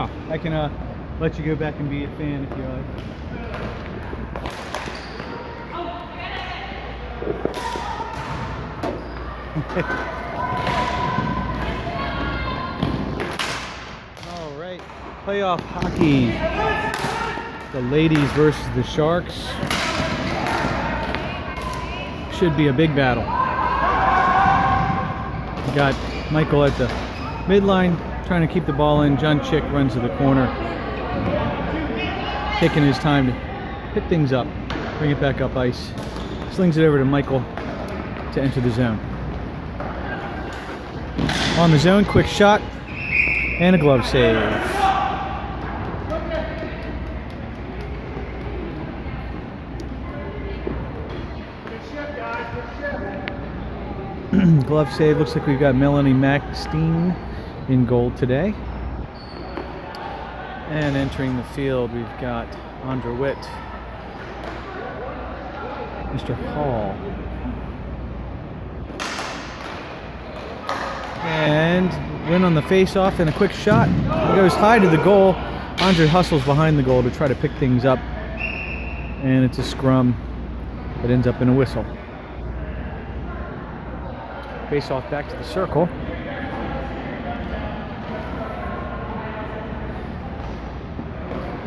Oh. I can let you go back and be a fan if you like. All right, playoff hockey. The ladies versus the Sharks. Should be a big battle. We got Michael at the midline trying to keep the ball in. John Chick runs to the corner, taking his time to hit things up, bring it back up ice, slings it over to Michael to enter the zone. On the zone, quick shot and a glove save. Glove save. Looks like we've got Melanie Maxteen in goal today. And entering the field, we've got Andra Witt, Mr. Hall, and win on the face-off and a quick shot. It goes high to the goal. Andra hustles behind the goal to try to pick things up, and it's a scrum that ends up in a whistle. Face-off back to the circle.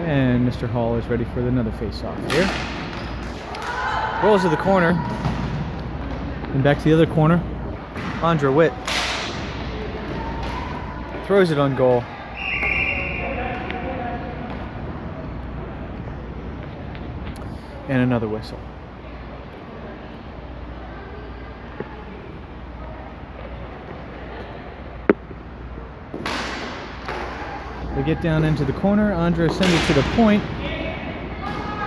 And Mr. Hall is ready for another face-off here. Rolls to the corner. And back to the other corner. Andra Witt throws it on goal. And another whistle. We get down into the corner. Andra sends it to the point.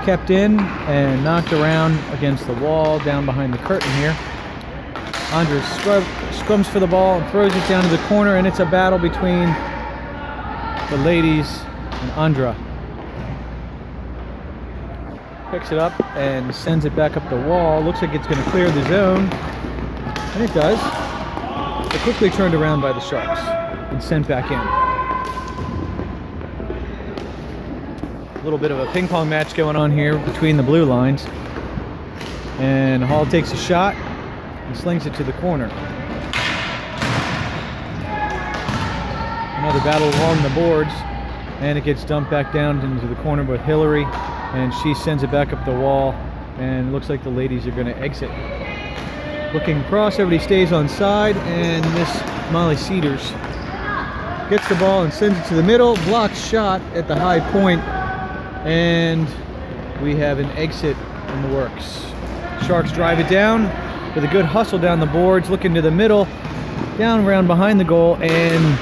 Kept in and knocked around against the wall down behind the curtain here. Andra scrums for the ball and throws it down to the corner, and it's a battle between the ladies and Andra. Picks it up and sends it back up the wall. Looks like it's going to clear the zone, and it does. But quickly turned around by the Sharks and sent back in. A little bit of a ping pong match going on here between the blue lines. And Hall takes a shot and slings it to the corner. Another battle along the boards, and it gets dumped back down into the corner with Hillary, and she sends it back up the wall, and it looks like the ladies are going to exit. Looking across, everybody stays on side, and Miss Molly Cedars gets the ball and sends it to the middle, blocks shot at the high point, and we have an exit in the works. Sharks drive it down with a good hustle down the boards, looking to the middle, down around behind the goal, and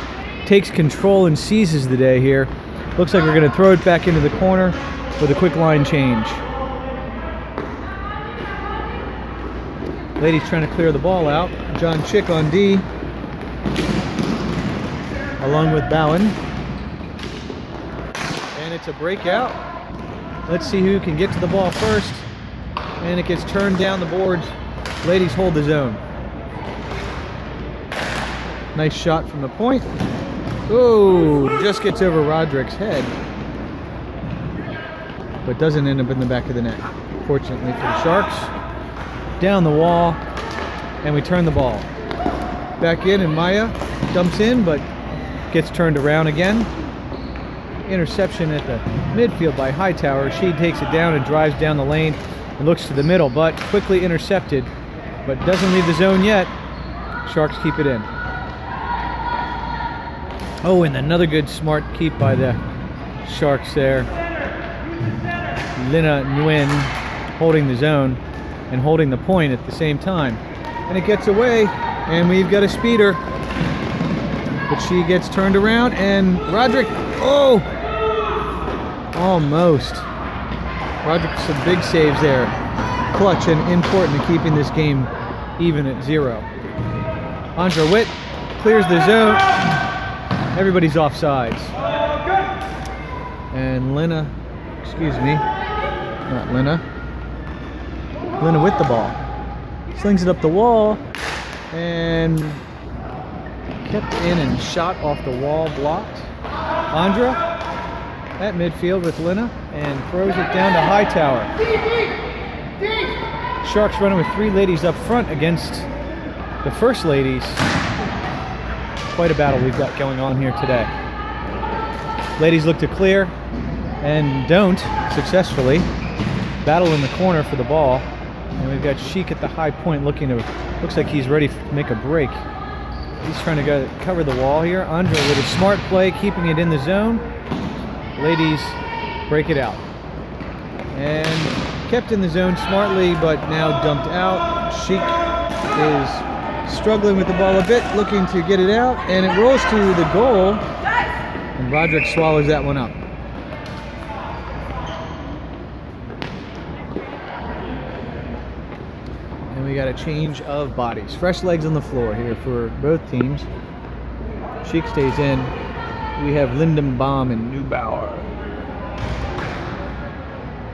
takes control and seizes the day here. Looks like we're going to throw it back into the corner with a quick line change. Ladies trying to clear the ball out. John Chick on D, along with Bowen. And it's a breakout. Let's see who can get to the ball first. And it gets turned down the boards. Ladies hold the zone. Nice shot from the point. Oh, just gets over Roderick's head, but doesn't end up in the back of the net. Fortunately for the Sharks. Down the wall, and we turn the ball back in, and Maya dumps in, but gets turned around again. Interception at the midfield by Hightower. She takes it down and drives down the lane and looks to the middle, but quickly intercepted, but doesn't leave the zone yet. Sharks keep it in. Oh, and another good smart keep by the Sharks there. Lina Nguyen holding the zone and holding the point at the same time. And it gets away, and we've got a speeder. But she gets turned around, and Roderick, oh! Almost. Roderick, some big saves there. Clutch and important to keeping this game even at 0. Andra Witt clears the zone. Everybody's offsides. And Lina, not Lina with the ball. Slings it up the wall and kept in and shot off the wall, blocked. Andra at midfield with Lina and throws it down to Hightower. Sharks running with 3 ladies up front against the first ladies. Quite a battle we've got going on here today. Ladies look to clear and don't successfully. Battle in the corner for the ball. And we've got Sheik at the high point looking to, looks like he's ready to make a break. He's trying to go cover the wall here. Andre with a smart play, keeping it in the zone. Ladies break it out. And kept in the zone smartly, but now dumped out. Sheik is struggling with the ball a bit, looking to get it out, and it rolls to the goal, and Roderick swallows that one up. And we got a change of bodies. Fresh legs on the floor here for both teams. Sheik stays in. We have Lindenbaum and Neubauer.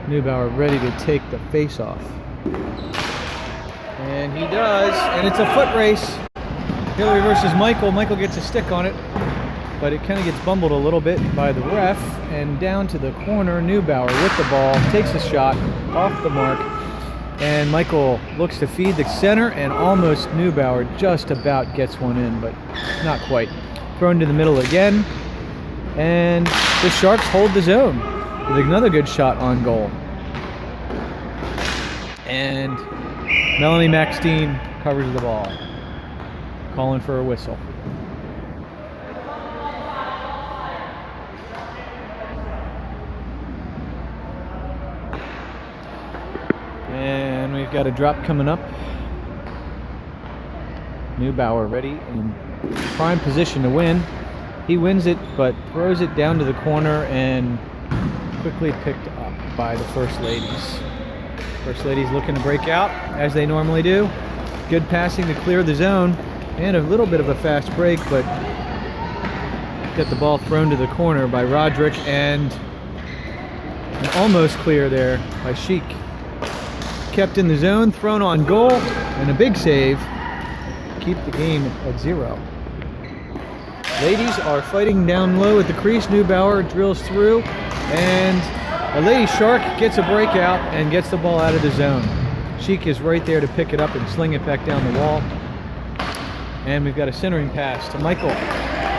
Neubauer ready to take the face-off. And he does, and it's a foot race. Hillary versus Michael. Michael gets a stick on it, but it kind of gets bumbled a little bit by the ref, and down to the corner. Neubauer with the ball, takes a shot off the mark, and Michael looks to feed the center, and almost Neubauer just about gets one in, but not quite. Thrown to the middle again, and the Sharks hold the zone with another good shot on goal. And Melanie Maxteen covers the ball, calling for a whistle. And we've got a drop coming up. Neubauer ready in prime position to win. He wins it, but throws it down to the corner and quickly picked up by the First Ladies. First Ladies looking to break out, as they normally do. Good passing to clear the zone, and a little bit of a fast break, but got the ball thrown to the corner by Roderick, and an almost clear there by Sheik. Kept in the zone, thrown on goal, and a big save. Keep the game at 0. Ladies are fighting down low at the crease. Neubauer drills through, and a Lady Shark gets a breakout and gets the ball out of the zone. Sheik is right there to pick it up and sling it back down the wall. And we've got a centering pass to Michael.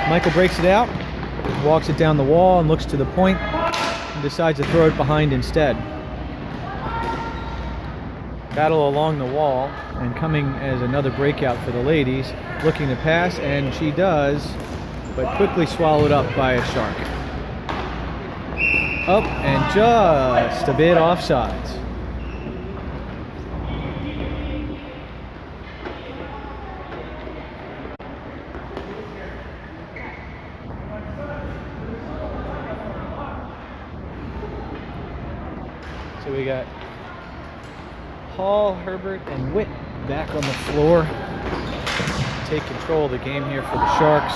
Michael breaks it out, walks it down the wall and looks to the point and decides to throw it behind instead. Battle along the wall, and coming as another breakout for the ladies, looking to pass, and she does, but quickly swallowed up by a Shark. Up and just a bit offsides. So we got Hall, Herbert, and Witt back on the floor. Take control of the game here for the Sharks.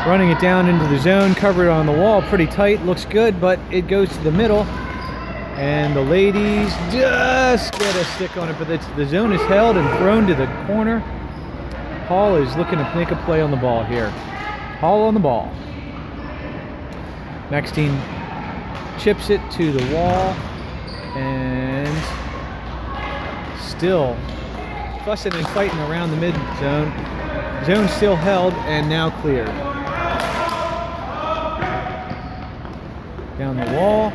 Running it down into the zone, covered on the wall pretty tight, looks good, but it goes to the middle. And the ladies just get a stick on it, but the zone is held and thrown to the corner. Hall is looking to make a play on the ball here. Hall on the ball. Maxteen chips it to the wall, and still fussing and fighting around the mid-zone. Zone still held and now cleared. Down the wall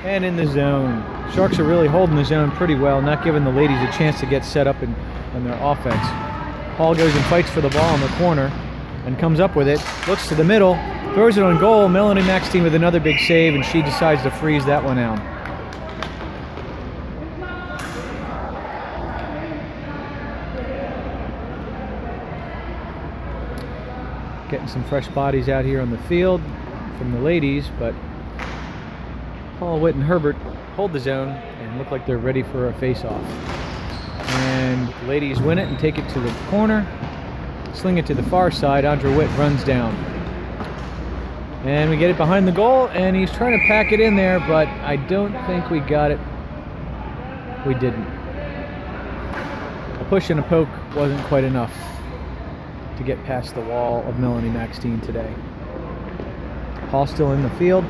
and in the zone. Sharks are really holding the zone pretty well, not giving the ladies a chance to get set up in their offense. Hall goes and fights for the ball in the corner and comes up with it. Looks to the middle, throws it on goal. Melanie Maxteen with another big save, and she decides to freeze that one out. Getting some fresh bodies out here on the field from the ladies, but Hall, Witt, and Herbert hold the zone and look like they're ready for a face-off. And the ladies win it and take it to the corner, sling it to the far side. Andre Witt runs down. And we get it behind the goal, and he's trying to pack it in there, but I don't think we got it. We didn't. A push and a poke wasn't quite enough to get past the wall of Melanie Maxteen today. Hall still in the field.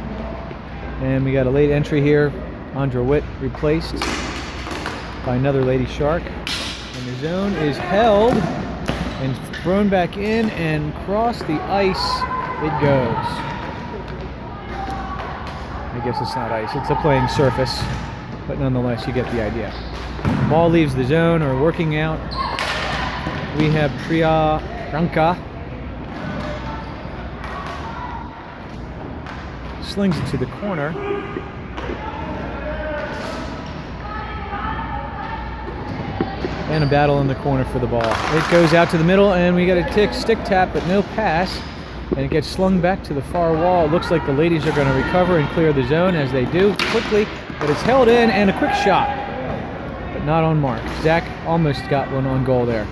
And we got a late entry here. Andra Witt replaced by another Lady Shark. And the zone is held and thrown back in, and across the ice it goes. I guess it's not ice, it's a playing surface, but nonetheless you get the idea. Ball leaves the zone, or working out. We have Priyanka. Slings it to the corner. And a battle in the corner for the ball. It goes out to the middle, and we got a stick tap, but no pass. And it gets slung back to the far wall. It looks like the ladies are going to recover and clear the zone, as they do quickly. But it's held in, and a quick shot, but not on mark. Zach almost got one on goal there.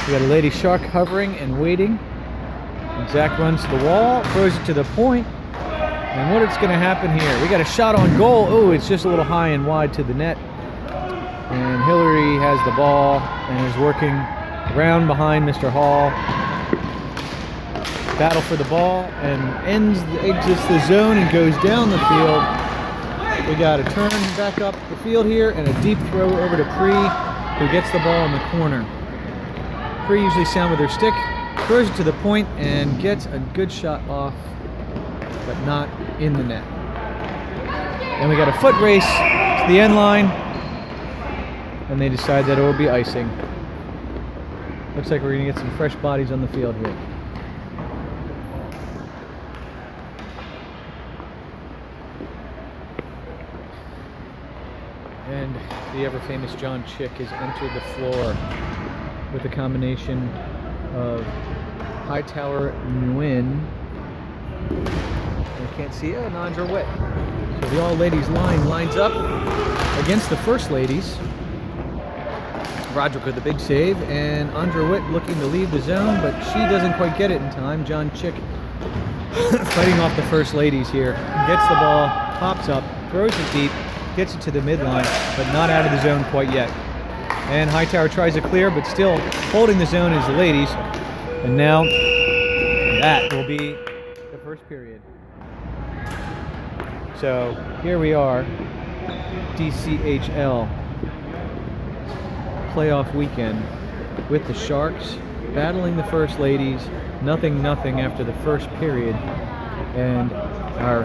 We got a Lady Shark hovering and waiting. And Zach runs to the wall, throws it to the point. And what is going to happen here? We got a shot on goal. Oh, it's just a little high and wide to the net. And Hillary has the ball and is working around behind Mr. Hall. Battle for the ball, and exits the zone and goes down the field. We got a turn back up the field here, and a deep throw over to Pri, who gets the ball in the corner. Pri usually sound with her stick, throws it to the point, and gets a good shot off, but not in the net. And we got a foot race to the end line, and they decide that it will be icing. Looks like we're going to get some fresh bodies on the field here. And the ever-famous John Chick has entered the floor with a combination of Hightower Nguyen. I can't see it, and Andra Witt. So the all-ladies line lines up against the first ladies. Roderick with the big save, and Andra Witt looking to leave the zone, but she doesn't quite get it in time. John Chick fighting off the first ladies here. Gets the ball, pops up, throws it deep, gets it to the midline, but not out of the zone quite yet. And Hightower tries to clear, but still holding the zone is the ladies. And now that will be the first period. So here we are, DCHL playoff weekend with the Sharks battling the first ladies. 0-0 after the first period. And our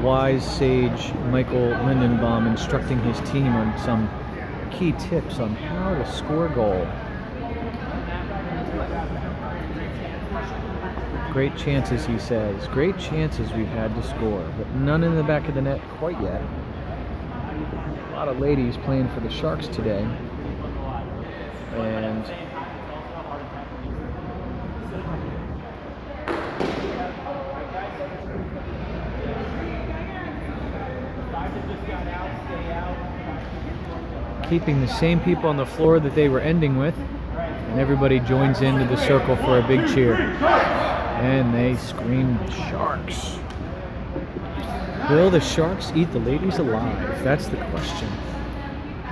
wise sage Michael Lindenbaum instructing his team on some key tips on how to score a goal. Great chances, he says. Great chances we've had to score, but none in the back of the net quite yet. A lot of ladies playing for the Sharks today. And keeping the same people on the floor that they were ending with, and everybody joins into the circle for a big cheer. And they scream Sharks. Will the Sharks eat the ladies alive? That's the question.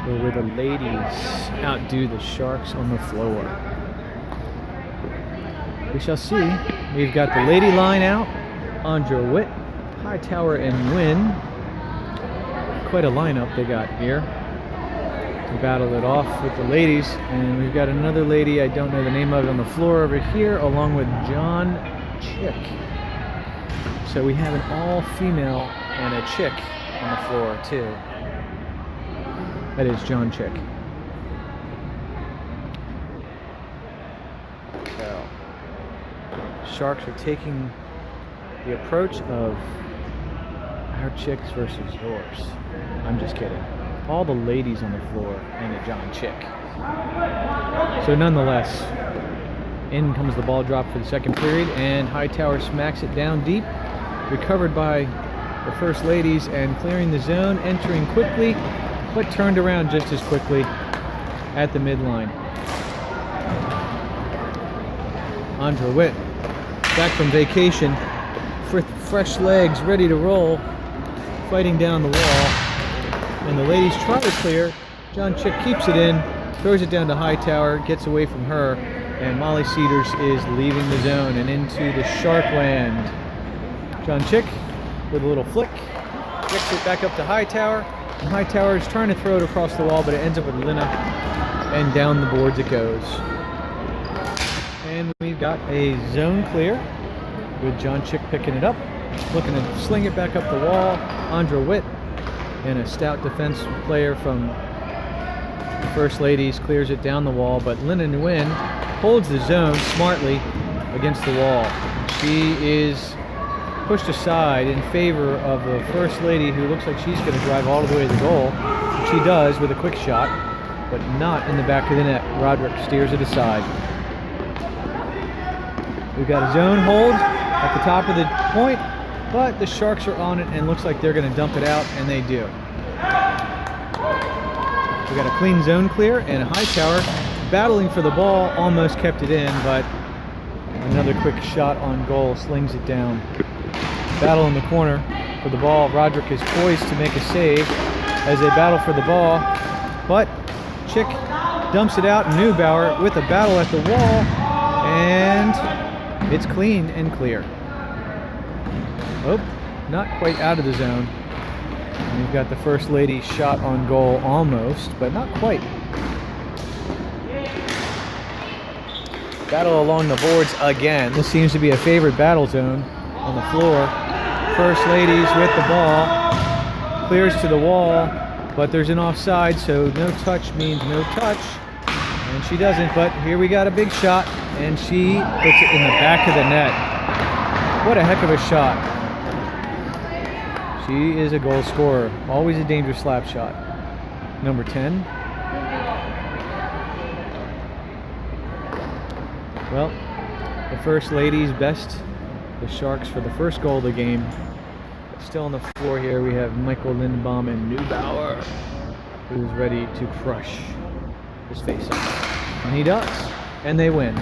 Or will the ladies outdo the Sharks on the floor? We shall see. We've got the lady line out. Andra Witt, Hightower, and Nguyen. Quite a lineup they got here to battle it off with the ladies. And we've got another lady I don't know the name of on the floor over here, along with John Chick. So we have an all-female and a chick on the floor too. That is John Chick. So Sharks are taking the approach of our chicks versus yours. I'm just kidding. All the ladies on the floor and a John Chick. So nonetheless, in comes the ball drop for the second period, and Hightower smacks it down deep, recovered by the first ladies, and clearing the zone, entering quickly, but turned around just as quickly at the midline. Andra Witt, back from vacation, fresh legs, ready to roll, fighting down the wall. And the ladies try to clear. John Chick keeps it in, throws it down to Hightower, gets away from her, and Molly Cedars is leaving the zone and into the Sharkland. John Chick with a little flick. Gets it back up to Hightower. And Hightower is trying to throw it across the wall, but it ends up with Lina. And down the boards it goes. And we've got a zone clear with John Chick picking it up. Looking to sling it back up the wall. Andra Witt and a stout defense player from the First Ladies clears it down the wall, but Lina Nguyen holds the zone smartly against the wall. She is pushed aside in favor of the First Lady, who looks like she's going to drive all the way to the goal. She does with a quick shot, but not in the back of the net. Roderick steers it aside. We've got a zone hold at the top of the point, but the Sharks are on it and looks like they're going to dump it out, and they do. We got a clean zone clear, and Hightower battling for the ball, almost kept it in, but another quick shot on goal slings it down. Battle in the corner for the ball. Roderick is poised to make a save as they battle for the ball, but Chick dumps it out. Neubauer with a battle at the wall, and it's clean and clear. Oh, not quite out of the zone. And we've got the First Lady shot on goal almost, but not quite. Battle along the boards again. This seems to be a favorite battle zone on the floor. First Ladies with the ball. Clears to the wall, but there's an offside, so no touch means no touch. And she doesn't, but here we got a big shot, and she puts it in the back of the net. What a heck of a shot. She is a goal scorer. Always a dangerous slap shot. Number 10. Well, the First Ladies best the Sharks for the first goal of the game. Still on the floor here, we have Michael Lindbaum and Neubauer, who's ready to crush his face-off. And he does. And they win.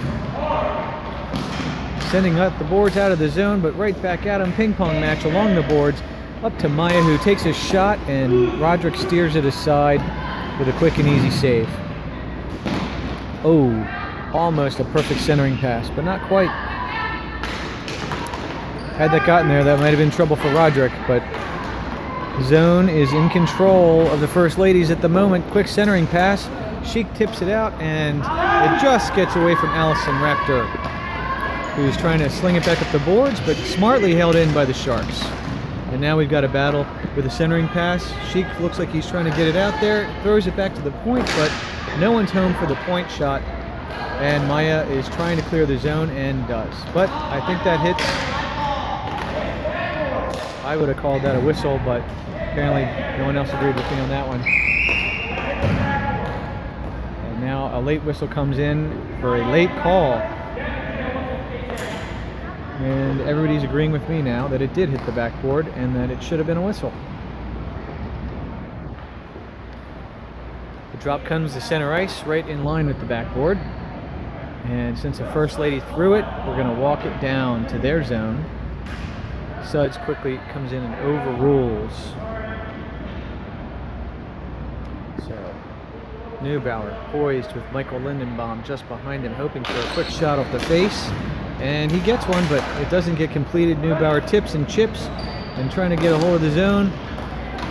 Sending up the boards out of the zone, but right back at him. Ping-pong match along the boards. Up to Maya, who takes a shot, and Roderick steers it aside with a quick and easy save. Oh, almost a perfect centering pass, but not quite. Had that gotten there, that might have been trouble for Roderick, but zone is in control of the First Ladies at the moment. Quick centering pass. Sheik tips it out, and it just gets away from Allison Raptor, who's trying to sling it back up the boards, but smartly held in by the Sharks. And now we've got a battle with a centering pass. Sheik looks like he's trying to get it out there, throws it back to the point, but no one's home for the point shot. And Maya is trying to clear the zone and does. But I think that hits. I would have called that a whistle, but apparently no one else agreed with me on that one. And now a late whistle comes in for a late call. And everybody's agreeing with me now that it did hit the backboard and that it should have been a whistle. The drop comes to center ice, right in line with the backboard. And since the First Lady threw it, we're going to walk it down to their zone. Suds quickly comes in and overrules. So, Neubauer poised with Michael Lindenbaum just behind him, hoping for a quick shot off the face. And he gets one, but it doesn't get completed. Neubauer tips and chips and trying to get a hold of the zone.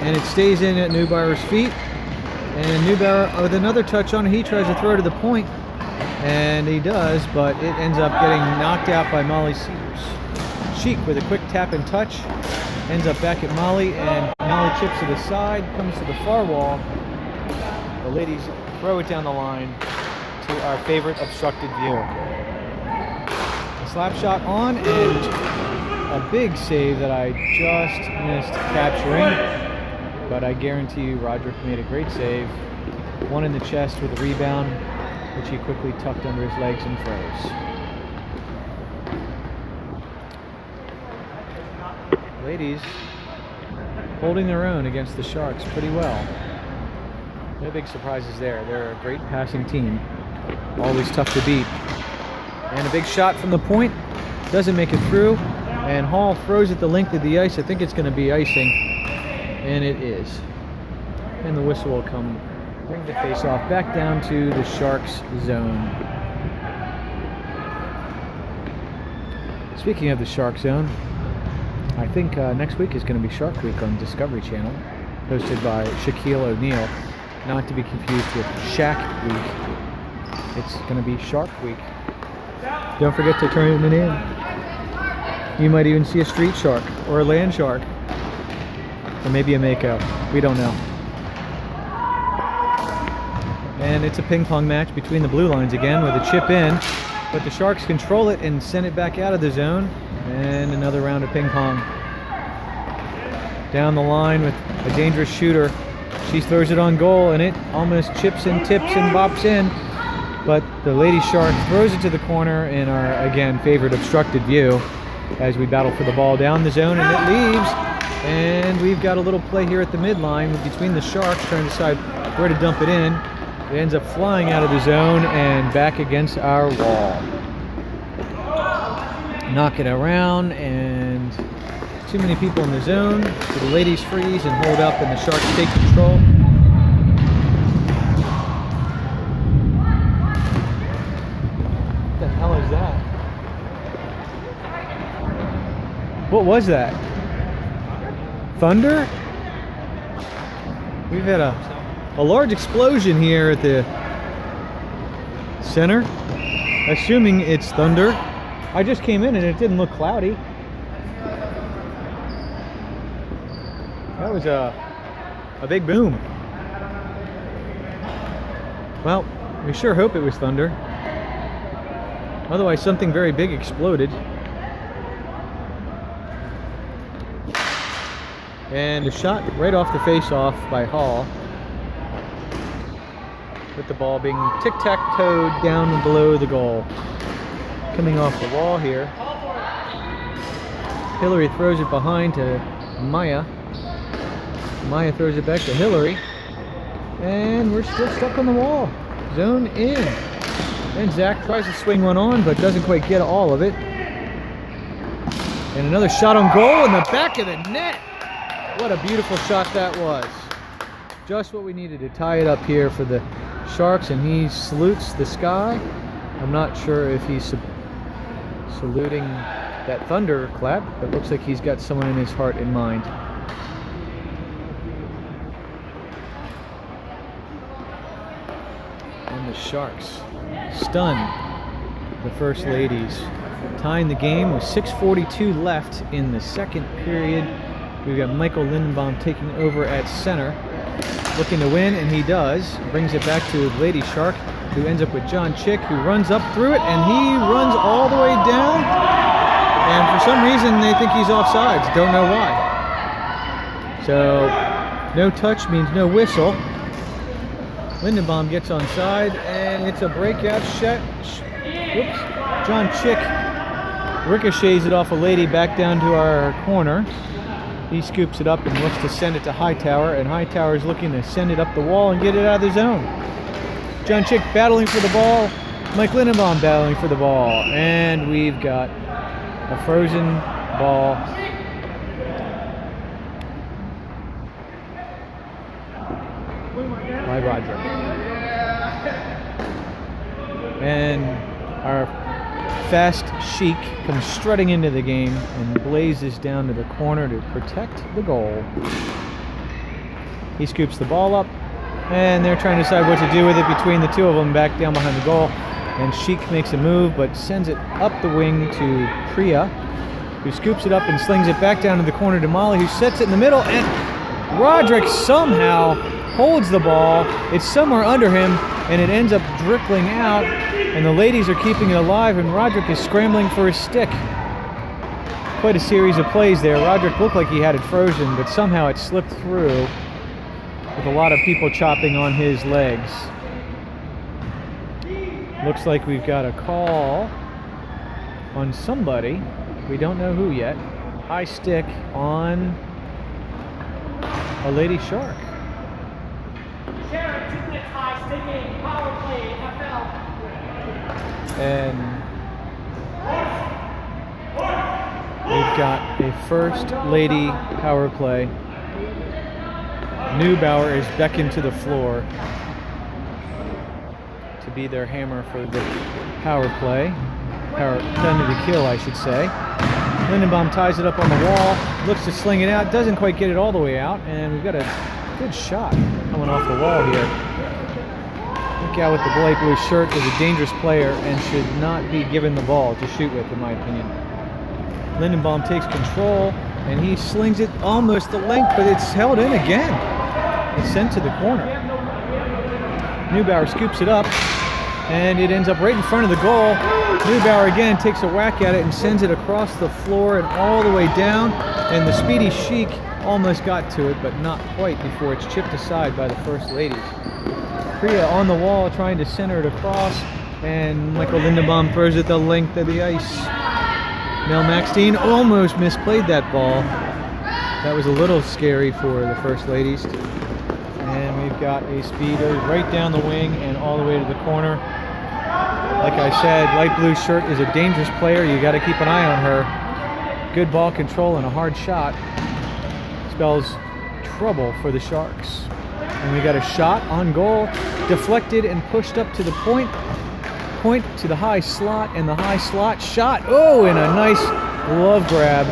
And it stays in at Neubauer's feet. And Neubauer with another touch on it. He tries to throw it to the point. And he does, but it ends up getting knocked out by Molly Sears. Sheik with a quick tap and touch. Ends up back at Molly, and Molly chips to the side, comes to the far wall. The ladies throw it down the line to our favorite obstructed view. Slap shot on, and a big save that I just missed capturing. But I guarantee you Roderick made a great save. One in the chest with a rebound, which he quickly tucked under his legs and froze. Ladies holding their own against the Sharks pretty well. No big surprises there. They're a great passing team. Always tough to beat. And a big shot from the point. Doesn't make it through. And Hall throws it the length of the ice. I think it's going to be icing. And it is. And the whistle will come. Bring the face-off back down to the Sharks zone. Speaking of the Shark zone, I think next week is going to be Shark Week on Discovery Channel, hosted by Shaquille O'Neal, not to be confused with Shaq Week. It's going to be Shark Week. Don't forget to turn it in. You might even see a street shark or a land shark, or maybe a mako. We don't know. And it's a ping pong match between the blue lines again with a chip in, but the Sharks control it and send it back out of the zone. And another round of ping pong. Down the line with a dangerous shooter. She throws it on goal and it almost chips and tips and bops in. But the Lady Shark throws it to the corner in our, again, favorite obstructed view as we battle for the ball down the zone, and it leaves. And we've got a little play here at the midline between the Sharks trying to decide where to dump it in. It ends up flying out of the zone and back against our wall. Knock it around, and too many people in the zone, so the ladies freeze and hold up, and the Sharks take control. What the hell is that? What was that? Thunder? We've had a large explosion here at the center, assuming it's thunder. I just came in and it didn't look cloudy. That was a big boom. Well, we sure hope it was thunder. Otherwise, something very big exploded. And a shot right off the face-off by Hall, with the ball being tic-tac-toed down below the goal. Coming off the wall here. Hillary throws it behind to Maya. Maya throws it back to Hillary. And we're still stuck on the wall. Zone in. And Zach tries to swing one on, but doesn't quite get all of it. And another shot on goal in the back of the net. What a beautiful shot that was. Just what we needed to tie it up here for the Sharks, and he salutes the sky. I'm not sure if he's saluting that thunder clap, but looks like he's got someone in his heart and mind. And the Sharks stun the First Ladies, tying the game with 6:42 left in the second period. We've got Michael Lindenbaum taking over at center, looking to win, and he does. Brings it back to Lady Shark, who ends up with John Chick, who runs up through it, and he runs all the way down. And for some reason, they think he's offsides. Don't know why. So, no touch means no whistle. Lindenbaum gets onside, and it's a breakout shot. Whoops. John Chick ricochets it off a lady back down to our corner. He scoops it up and looks to send it to Hightower, and Hightower is looking to send it up the wall and get it out of the zone. John Chick battling for the ball, Mike Lindenbaum battling for the ball, and we've got a frozen ball. By Roderick. And our fast Sheik comes strutting into the game and blazes down to the corner to protect the goal. He scoops the ball up, and they're trying to decide what to do with it between the two of them back down behind the goal. And Sheik makes a move, but sends it up the wing to Priya, who scoops it up and slings it back down to the corner to Molly, who sets it in the middle, and Roderick somehow holds the ball. It's somewhere under him, and it ends up trickling out, and the ladies are keeping it alive, and Roderick is scrambling for his stick. Quite a series of plays there. Roderick looked like he had it frozen, but somehow it slipped through with a lot of people chopping on his legs. Looks like we've got a call on somebody. We don't know who yet. High stick on a Lady Shark. And we've got a First Lady power play. Neubauer is beckoned to the floor to be their hammer for the power play. Power penalty kill, I should say. Lindenbaum ties it up on the wall, looks to sling it out, doesn't quite get it all the way out, and we've got a good shot coming off the wall here. Look out with the light blue shirt is a dangerous player and should not be given the ball to shoot with, in my opinion. Lindenbaum takes control, and he slings it almost the length, but it's held in again. It's sent to the corner. Neubauer scoops it up, and it ends up right in front of the goal. Neubauer again takes a whack at it and sends it across the floor and all the way down, and the speedy Sheik almost got to it, but not quite before it's chipped aside by the First Ladies. Priya on the wall trying to center it across, and Michael Lindenbaum throws it the length of the ice. Mel Maxine almost misplayed that ball. That was a little scary for the First Ladies. And we've got a speeder right down the wing and all the way to the corner. Like I said, light blue shirt is a dangerous player. You got to keep an eye on her. Good ball control and a hard shot spells trouble for the Sharks. And we got a shot on goal, deflected and pushed up to the point to the high slot, and the high slot shot. Oh, and a nice glove grab,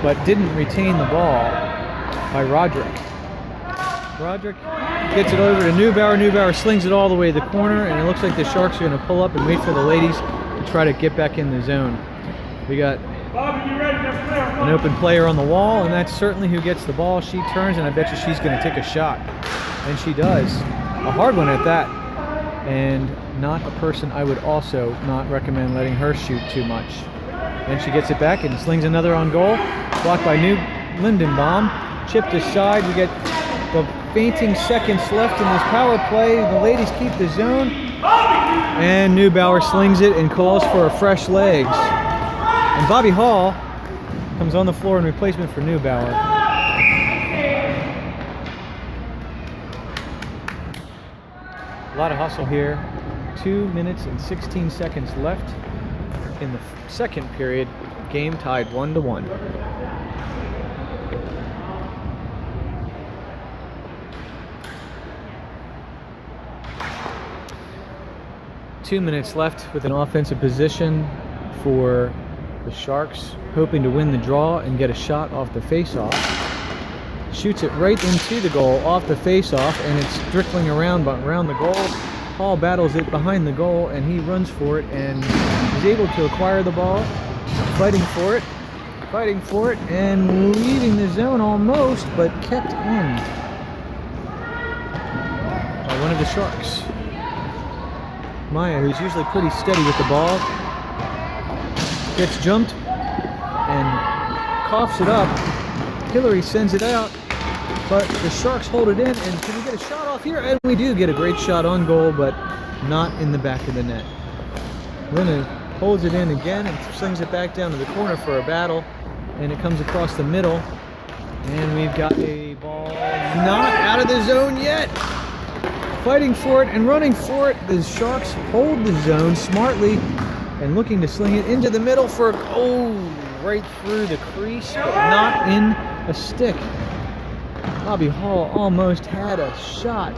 but didn't retain the ball by Roderick. Roderick gets it over to Neubauer. Neubauer slings it all the way to the corner, and it looks like the Sharks are going to pull up and wait for the ladies to try to get back in the zone. We got an open player on the wall, and that's certainly who gets the ball. She turns, and I bet you she's going to take a shot. And she does. A hard one at that. And not a person I would also not recommend letting her shoot too much. Then she gets it back and slings another on goal. Blocked by Lindenbaum. Chipped aside. We get the fainting seconds left in this power play. The ladies keep the zone. And Neubauer slings it and calls for a fresh legs. And Bobby Hall comes on the floor in replacement for Neubauer. A lot of hustle here. 2 minutes and 16 seconds left in the second period. Game tied 1-1. Two minutes left with an offensive position for the Sharks, hoping to win the draw and get a shot off the face-off. Shoots it right into the goal off the face-off, and it's dribbling around the goal. Hall battles it behind the goal, and he runs for it and is able to acquire the ball, fighting for it, and leaving the zone almost, but kept in by one of the Sharks. Maya, who's usually pretty steady with the ball, gets jumped and coughs it up. Hillary sends it out, but the Sharks hold it in, and can we get a shot off here? And we do get a great shot on goal, but not in the back of the net. Lina holds it in again and slings it back down to the corner for a battle, and it comes across the middle, and we've got a ball not out of the zone yet. Fighting for it and running for it, the Sharks hold the zone smartly and looking to sling it into the middle for a goal, right through the crease, but not in a stick. Bobby Hall almost had a shot.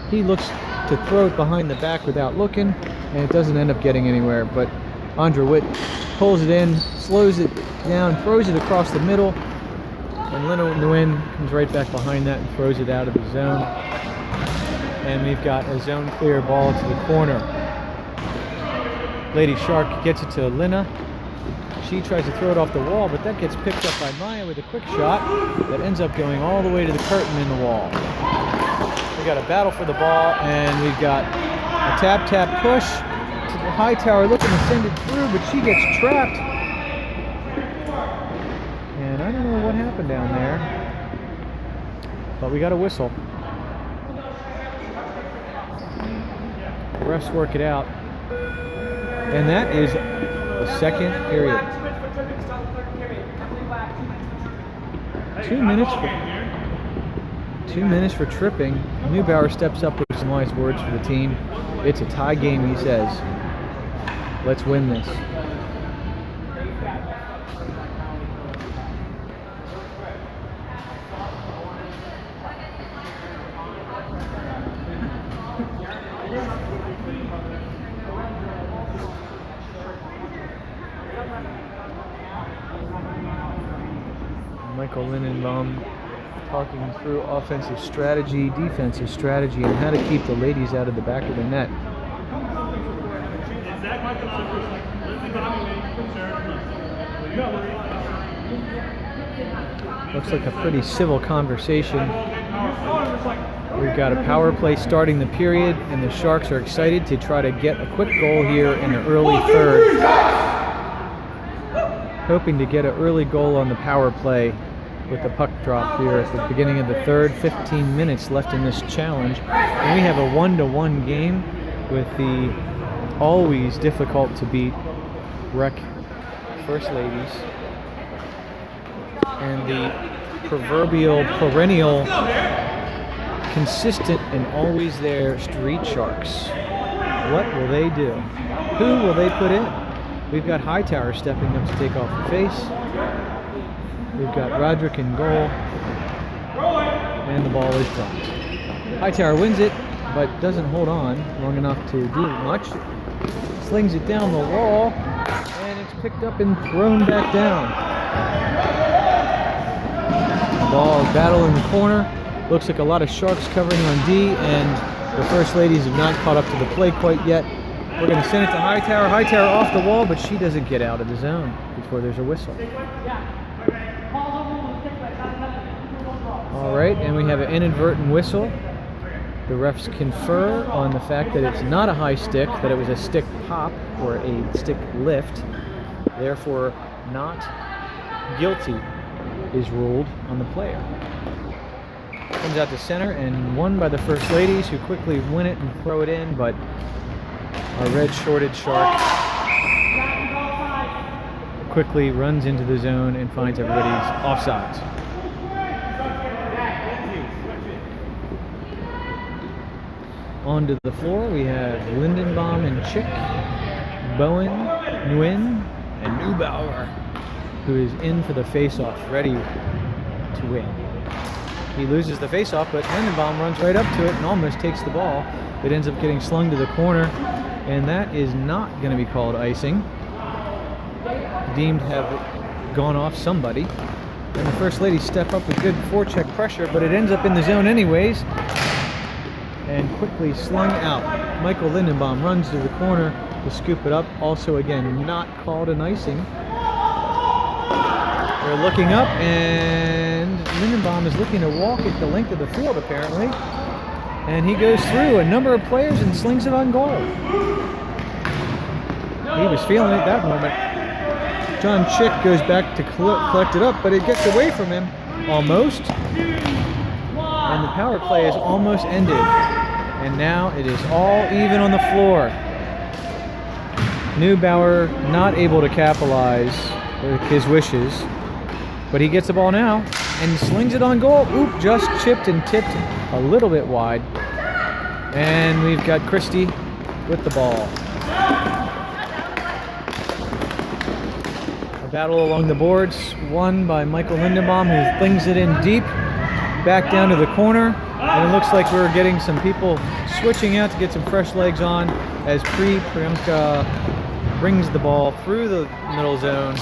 He looks to throw it behind the back without looking, and it doesn't end up getting anywhere, but Andra Witt pulls it in, slows it down, throws it across the middle, and Lena Nguyen comes right back behind that and throws it out of the zone. And we've got a zone clear ball to the corner. Lady Shark gets it to Lina. She tries to throw it off the wall, but that gets picked up by Maya with a quick shot that ends up going all the way to the curtain in the wall. We got a battle for the ball, and we've got a tap push to the Hightower looking to send it through, but she gets trapped. And I don't know what happened down there, but we got a whistle. The refs work it out, and that is the second period. 2 minutes for tripping. Neubauer steps up with some wise words for the team. It's a tie game, he says. Let's win this. Michael Lindenbaum talking through offensive strategy, defensive strategy, and how to keep the ladies out of the back of the net. Looks like a pretty civil conversation. We've got a power play starting the period, and the Sharks are excited to try to get a quick goal here in the early third. Hoping to get an early goal on the power play with the puck drop here at the beginning of the third. 15 minutes left in this challenge. And we have a 1-1 game with the always difficult to beat Rec First Ladies and the proverbial perennial consistent and always there Street Sharks. What will they do? Who will they put in? We've got Hightower stepping up to take off the face. We've got Roderick in goal. And the ball is dropped. Hightower wins it, but doesn't hold on long enough to do much. Slings it down the wall, and it's picked up and thrown back down. The ball battle in the corner. Looks like a lot of Sharks covering on D, and the First Ladies have not caught up to the play quite yet. We're going to send it to Hightower. Hightower off the wall, but she doesn't get out of the zone before there's a whistle. All right, and we have an inadvertent whistle. The refs confer on the fact that it's not a high stick, that it was a stick pop or a stick lift. Therefore, not guilty is ruled on the player. Comes out to center and won by the First Ladies, who quickly win it and throw it in, but our red-shorted Shark quickly runs into the zone and finds everybody's offsides. Onto the floor, we have Lindenbaum and Chick, Bowen, Nguyen, and Neubauer, who is in for the face-off, ready to win. He loses the face-off, but Lindenbaum runs right up to it and almost takes the ball. It ends up getting slung to the corner, and that is not going to be called icing. Deemed to have gone off somebody. And the First Ladies step up with good forecheck pressure, but it ends up in the zone anyways, and quickly slung out. Michael Lindenbaum runs to the corner to scoop it up. Also, again, not called an icing. They're looking up, and Lindenbaum is looking to walk at the length of the field, apparently. And he goes through a number of players and slings it on goal. He was feeling it that moment. John Chick goes back to collect it up, but it gets away from him, almost. And the power play is almost ended. And now it is all even on the floor. Neubauer not able to capitalize with his wishes. But he gets the ball now and slings it on goal. Oop, just chipped and tipped a little bit wide. And we've got Christie with the ball. A battle along the boards, won by Michael Lindenbaum, who flings it in deep, back down to the corner. And it looks like we're getting some people switching out to get some fresh legs on as Priyanka brings the ball through the middle zone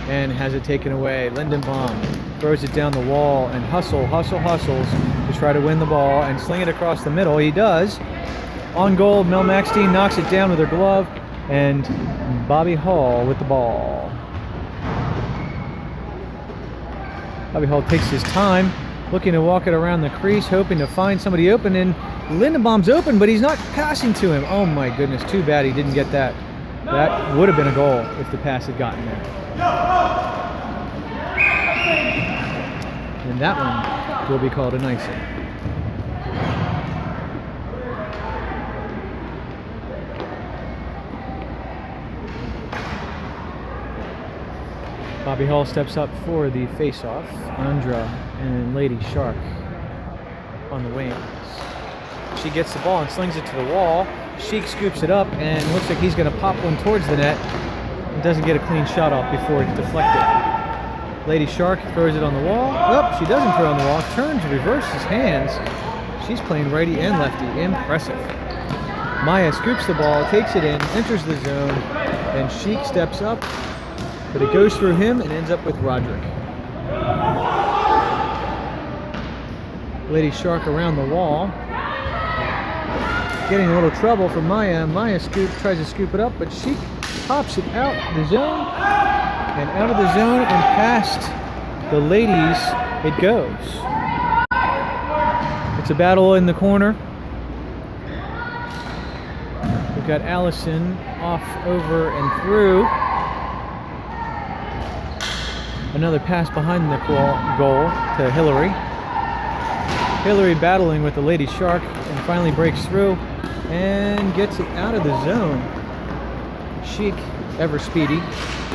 and has it taken away. Lindenbaum throws it down the wall and hustles to try to win the ball and sling it across the middle. He does. On goal, Mel Maxteen knocks it down with her glove, and Bobby Hall with the ball. Bobby Hall takes his time, looking to walk it around the crease, hoping to find somebody open, and Lindenbaum's open, but he's not passing to him. Oh my goodness, too bad he didn't get that. That would have been a goal if the pass had gotten there. And that one will be called an icing. Bobby Hall steps up for the face-off. Andra and Lady Shark on the wings. She gets the ball and slings it to the wall. Sheik scoops it up and looks like he's going to pop one towards the net. And doesn't get a clean shot off before it's deflected. Lady Shark throws it on the wall. Oh, she doesn't throw it on the wall. Turns, reverses hands. She's playing righty and lefty. Impressive. Maya scoops the ball, takes it in, enters the zone, and Sheik steps up. But it goes through him and ends up with Roderick. Lady Shark around the wall. Getting a little trouble for Maya. Maya tries to scoop it up, but she pops it out the zone. And out of the zone and past the ladies it goes. It's a battle in the corner. We've got Allison off, over, and through. Another pass behind the goal to Hillary. Hillary battling with the Lady Shark and finally breaks through and gets it out of the zone. Chic, ever speedy,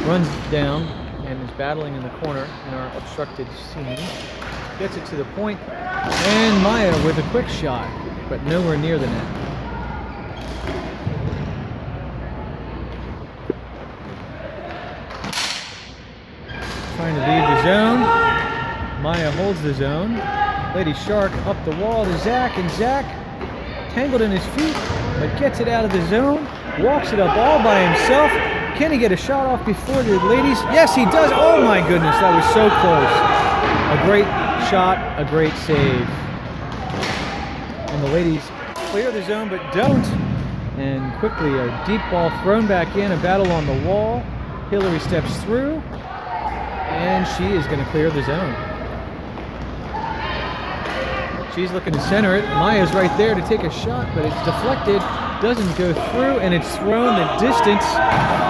runs down and is battling in the corner in our obstructed scene. Gets it to the point, and Maya with a quick shot, but nowhere near the net. Trying to leave the zone. Maya holds the zone. Lady Shark up the wall to Zach, and Zach tangled in his feet, but gets it out of the zone. Walks it up all by himself. Can he get a shot off before the ladies? Yes, he does. Oh my goodness, that was so close. A great shot, a great save. And the ladies clear the zone, but don't. And quickly, a deep ball thrown back in, a battle on the wall. Hillary steps through, and she is going to clear the zone. She's looking to center it. Maya's right there to take a shot, but it's deflected. Doesn't go through, and it's thrown the distance.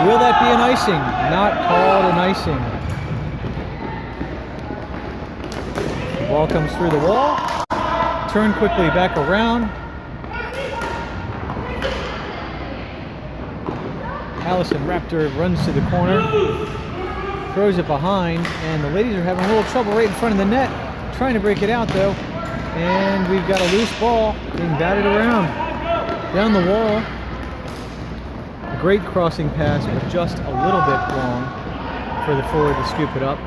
Will that be an icing? Not called an icing. The ball comes through the wall. Turn quickly back around. Allison Raptor runs to the corner. Throws it behind, and the ladies are having a little trouble right in front of the net. Trying to break it out, though. And we've got a loose ball being batted around. Down the wall, a great crossing pass, but just a little bit long for the forward to scoop it up.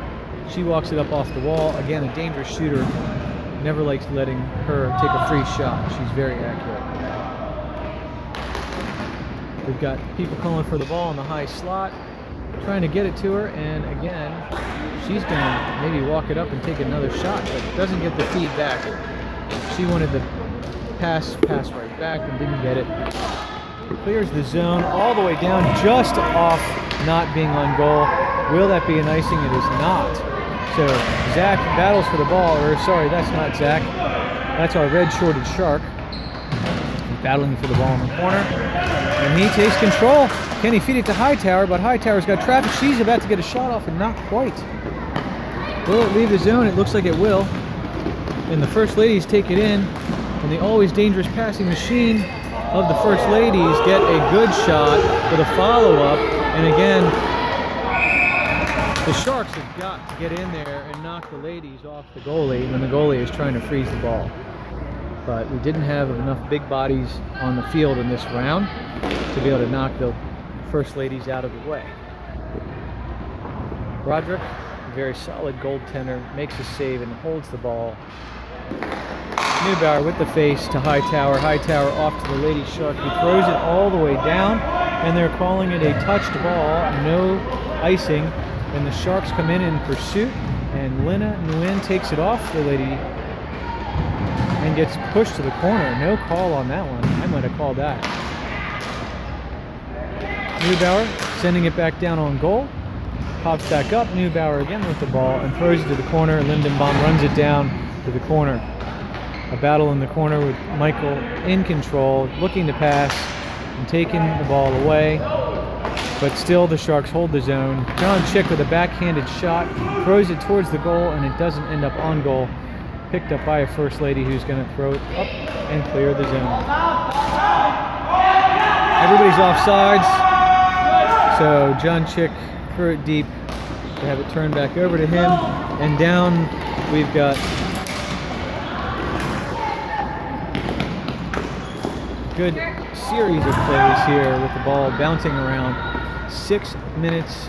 She walks it up off the wall. Again, a dangerous shooter. Never likes letting her take a free shot. She's very accurate. We've got people calling for the ball in the high slot, trying to get it to her, and again, she's going to maybe walk it up and take another shot, but doesn't get the feed back. She wanted the pass right back and didn't get it. Clears the zone all the way down, just off not being on goal. Will that be an icing? It is not. So Zach battles for the ball, or sorry, that's not Zach. That's our red shorted Shark. He's battling for the ball in the corner, and he takes control. Can he feed it to Hightower? But Hightower's got traffic. She's about to get a shot off, and not quite. Will it leave the zone? It looks like it will. And the First Ladies take it in. And the always dangerous passing machine of the First Ladies get a good shot with a follow-up. And again, the Sharks have got to get in there and knock the ladies off the goalie when the goalie is trying to freeze the ball. But we didn't have enough big bodies on the field in this round to be able to knock the First Ladies out of the way. Roderick, a very solid goaltender, makes a save and holds the ball. Neubauer with the face to Hightower. Hightower off to the Lady Shark. He throws it all the way down, and they're calling it a touched ball, no icing. And the Sharks come in pursuit, and Lena Nguyen takes it off the lady and gets pushed to the corner. No call on that one. I might have called that. Neubauer sending it back down on goal. Pops back up. Neubauer again with the ball and throws it to the corner. Lindenbaum runs it down to the corner. A battle in the corner with Michael in control, looking to pass and taking the ball away. But still the Sharks hold the zone. John Chick with a backhanded shot, throws it towards the goal, and it doesn't end up on goal. Picked up by a First Lady who's going to throw it up and clear the zone. Everybody's offsides, so John Chick threw it deep to have it turned back over to him. And down we've got good series of plays here with the ball bouncing around. 6 minutes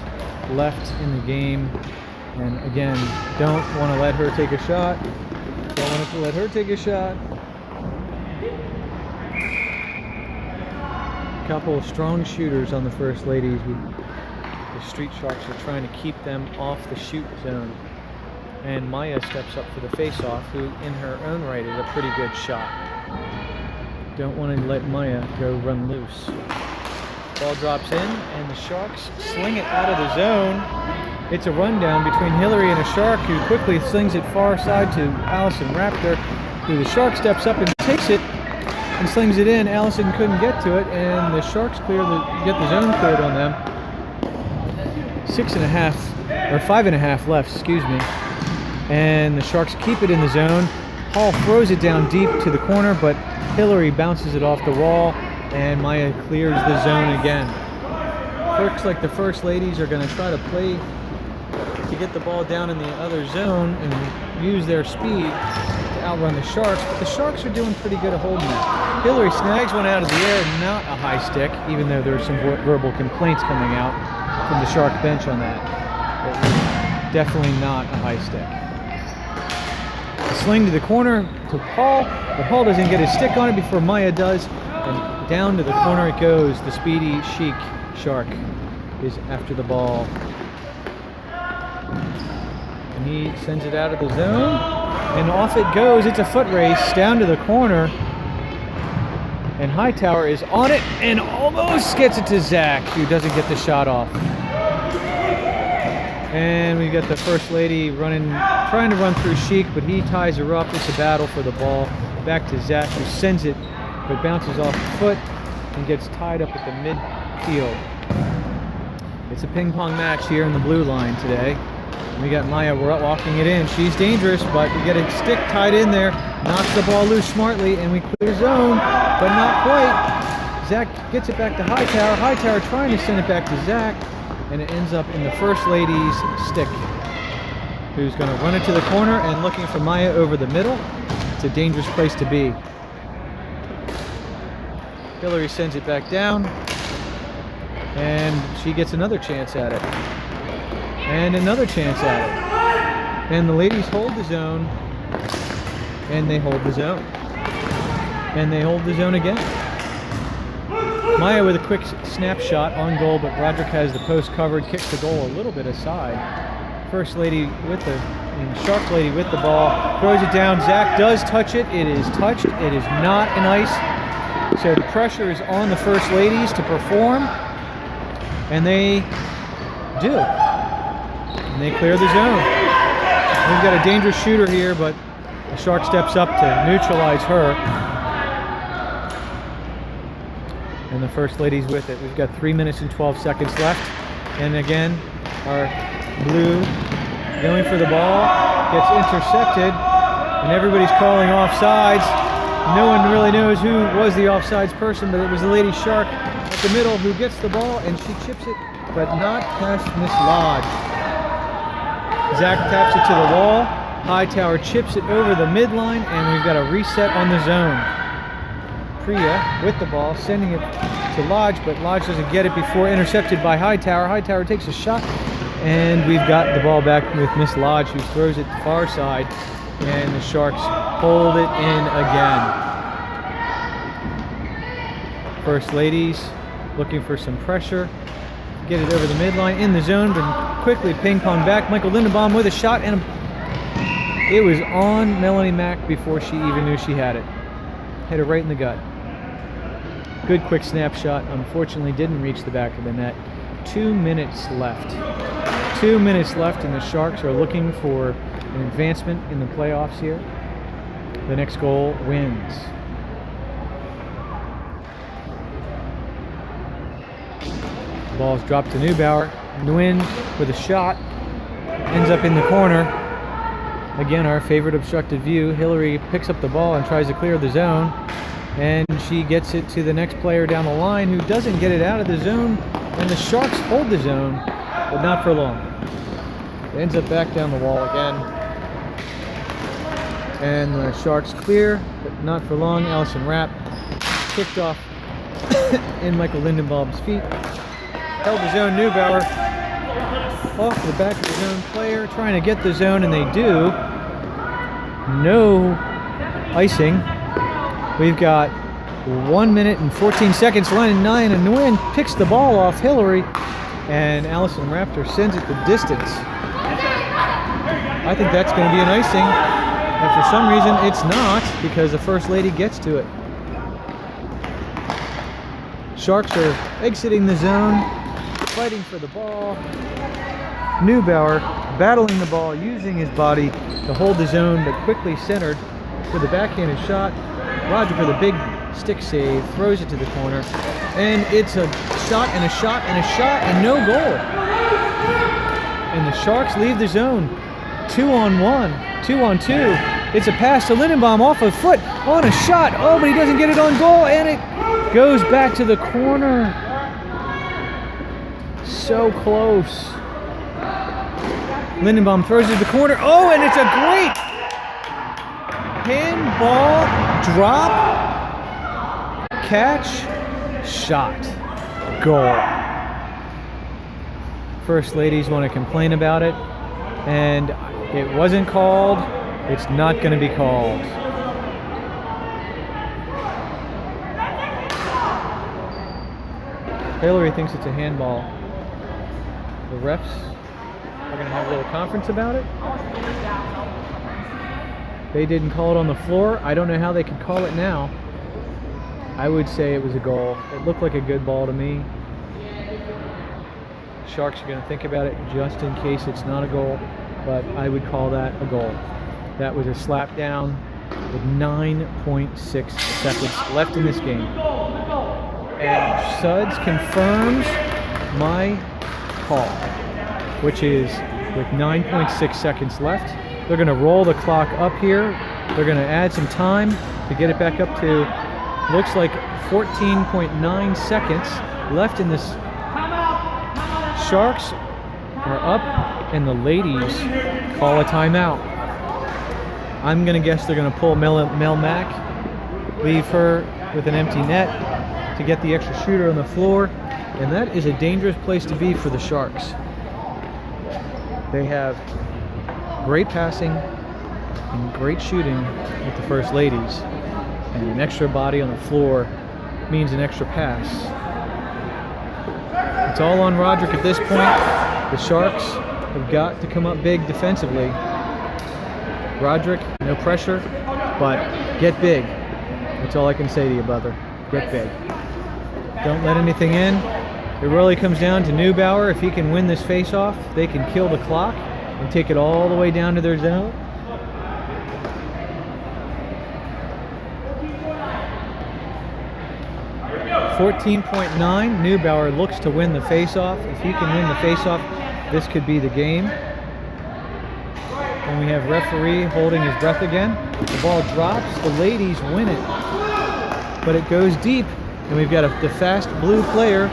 left in the game, and again, don't want to let her take a shot. Don't want to let her take a shot. A couple of strong shooters on the First Ladies. The Street Sharks are trying to keep them off the shoot zone. And Maya steps up for the face-off, who in her own right is a pretty good shot. Don't want to let Maya go run loose. Ball drops in, and the Sharks sling it out of the zone. It's a rundown between Hillary and a Shark, who quickly slings it far side to Allison Raptor, who the Shark steps up and takes it and slings it in. Allison couldn't get to it, and the Sharks get the zone cleared on them. 5.5 left, excuse me. And the Sharks keep it in the zone. Hall throws it down deep to the corner, but Hillary bounces it off the wall, and Maya clears the zone again. Looks like the First Ladies are going to try to play to get the ball down in the other zone and use their speed to outrun the Sharks, but the Sharks are doing pretty good at holding it. Hillary snags one out of the air, not a high stick, even though there are some verbal complaints coming out from the Shark bench on that. It was definitely not a high stick. A sling to the corner to Hall, but Hall doesn't get his stick on it before Maya does, and down to the corner it goes. The speedy chic Shark is after the ball. And he sends it out of the zone, and off it goes. It's a foot race down to the corner, and Hightower is on it and almost gets it to Zach, who doesn't get the shot off. And we've got the First Lady trying to run through Chic, but he ties her up. It's a battle for the ball. Back to Zach, who sends it, but bounces off the foot and gets tied up at the midfield. It's a ping-pong match here in the blue line today. We got Maya walking it in. She's dangerous, but we get a stick tied in there. Knocks the ball loose smartly, and we clear zone, but not quite. Zach gets it back to Hightower. Hightower trying to send it back to Zach, and it ends up in the First Lady's stick, who's going to run it to the corner and looking for Maya over the middle. It's a dangerous place to be. Hillary sends it back down, and she gets another chance at it. And another chance at it. And the ladies hold the zone, and they hold the zone. And they hold the zone again. Maya with a quick snapshot on goal, but Roderick has the post covered, kicks the goal a little bit aside. First Lady Shark Lady with the ball, throws it down. Zach does touch it. It is touched. It is not an ice. So the pressure is on the First Ladies to perform, and they do. And they clear the zone. We've got a dangerous shooter here, but the Shark steps up to neutralize her. And the First Lady's with it. We've got 3 minutes and 12 seconds left. And again, our blue going for the ball gets intercepted, and everybody's calling offsides. No one really knows who was the offsides person, but it was the Lady Shark at the middle who gets the ball, and she chips it, but not past Miss Lodge. Zach taps it to the wall. Hightower chips it over the midline, and we've got a reset on the zone. Priya with the ball, sending it to Lodge, but Lodge doesn't get it before intercepted by Hightower. Hightower takes a shot, and we've got the ball back with Miss Lodge, who throws it far side, and the Sharks hold it in again. First Ladies looking for some pressure, get it over the midline in the zone, but quickly ping pong back. Michael Lindenbaum with a shot, and it was on Melanie Mack before she even knew she had it. Hit her right in the gut. Good quick snapshot. Unfortunately didn't reach the back of the net. 2 minutes left. 2 minutes left, and the Sharks are looking for an advancement in the playoffs here. The next goal wins. The ball's dropped to Neubauer. Nguyen with a shot. Ends up in the corner. Again, our favorite obstructed view. Hillary picks up the ball and tries to clear the zone, and she gets it to the next player down the line, who doesn't get it out of the zone, and the Sharks hold the zone, but not for long. It ends up back down the wall again, and the Sharks clear, but not for long. Allison Rapp kicked off in Michael Lindenbaum's feet. Held the zone. Neubauer off the back of the zone player, trying to get the zone, and they do. No icing. We've got 1 minute and 14 seconds, line 9, and Nguyen picks the ball off Hillary, and Allison Raptor sends it the distance. I think that's going to be an icing. And for some reason, it's not, because the First Lady gets to it. Sharks are exiting the zone, fighting for the ball. Neubauer battling the ball, using his body to hold the zone, but quickly centered with a backhanded shot. Roderick with a big stick save, throws it to the corner, and it's a shot and a shot and a shot and no goal. And the Sharks leave the zone. 2-on-1, 2-on-2. It's a pass to Lindenbaum off a foot on a shot. Oh, but he doesn't get it on goal, and it goes back to the corner. So close. Lindenbaum throws it to the corner. Oh, and it's a great handball drop, catch, shot, goal. First Ladies want to complain about it, and it wasn't called. It's not going to be called. Hillary thinks it's a handball. The refs are going to have a little conference about it. They didn't call it on the floor. I don't know how they could call it now. I would say it was a goal. It looked like a good ball to me. Sharks are going to think about it just in case it's not a goal, but I would call that a goal. That was a slap down with 9.6 seconds left in this game. And Suds confirms my call, which is with 9.6 seconds left. They're going to roll the clock up here. They're going to add some time to get it back up to, looks like 14.9 seconds left in this. Sharks are up, and the Ladies call a timeout. I'm going to guess they're going to pull Mel Mack, leave her with an empty net to get the extra shooter on the floor, and that is a dangerous place to be for the Sharks. They have great passing and great shooting with the First Ladies, and an extra body on the floor means an extra pass. It's all on Roderick at this point. The Sharks have got to come up big defensively. Roderick, no pressure, but get big. That's all I can say to you, brother. Get big. Don't let anything in. It really comes down to Neubauer. If he can win this face-off, they can kill the clock and take it all the way down to their zone. .9. Neubauer looks to win the face-off. If he can win the face-off, this could be the game. And we have referee holding his breath again. The ball drops. The Ladies win it. But it goes deep. And we've got the fast blue player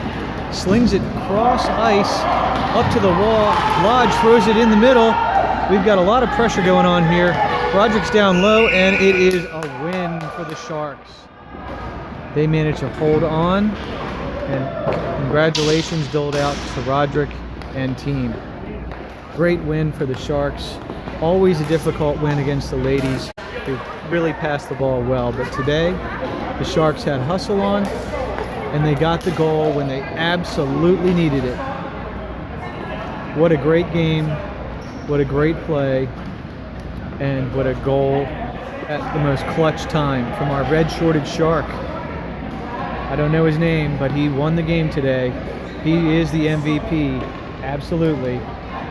slings it across ice up to the wall. Lodge throws it in the middle. We've got a lot of pressure going on here. Roderick's down low, and it is a win for the Sharks. They managed to hold on, and congratulations doled out to Roderick and team. Great win for the Sharks. Always a difficult win against the Ladies, who really passed the ball well, but today the Sharks had hustle on, and they got the goal when they absolutely needed it. What a great game, what a great play, and what a goal at the most clutch time from our red-shorted Shark. I don't know his name, but he won the game today. He is the MVP, absolutely,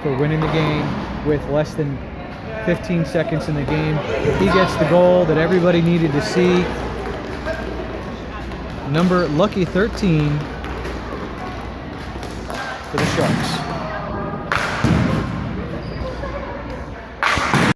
for winning the game with less than 15 seconds in the game. He gets the goal that everybody needed to see. Number lucky 13 for the Sharks.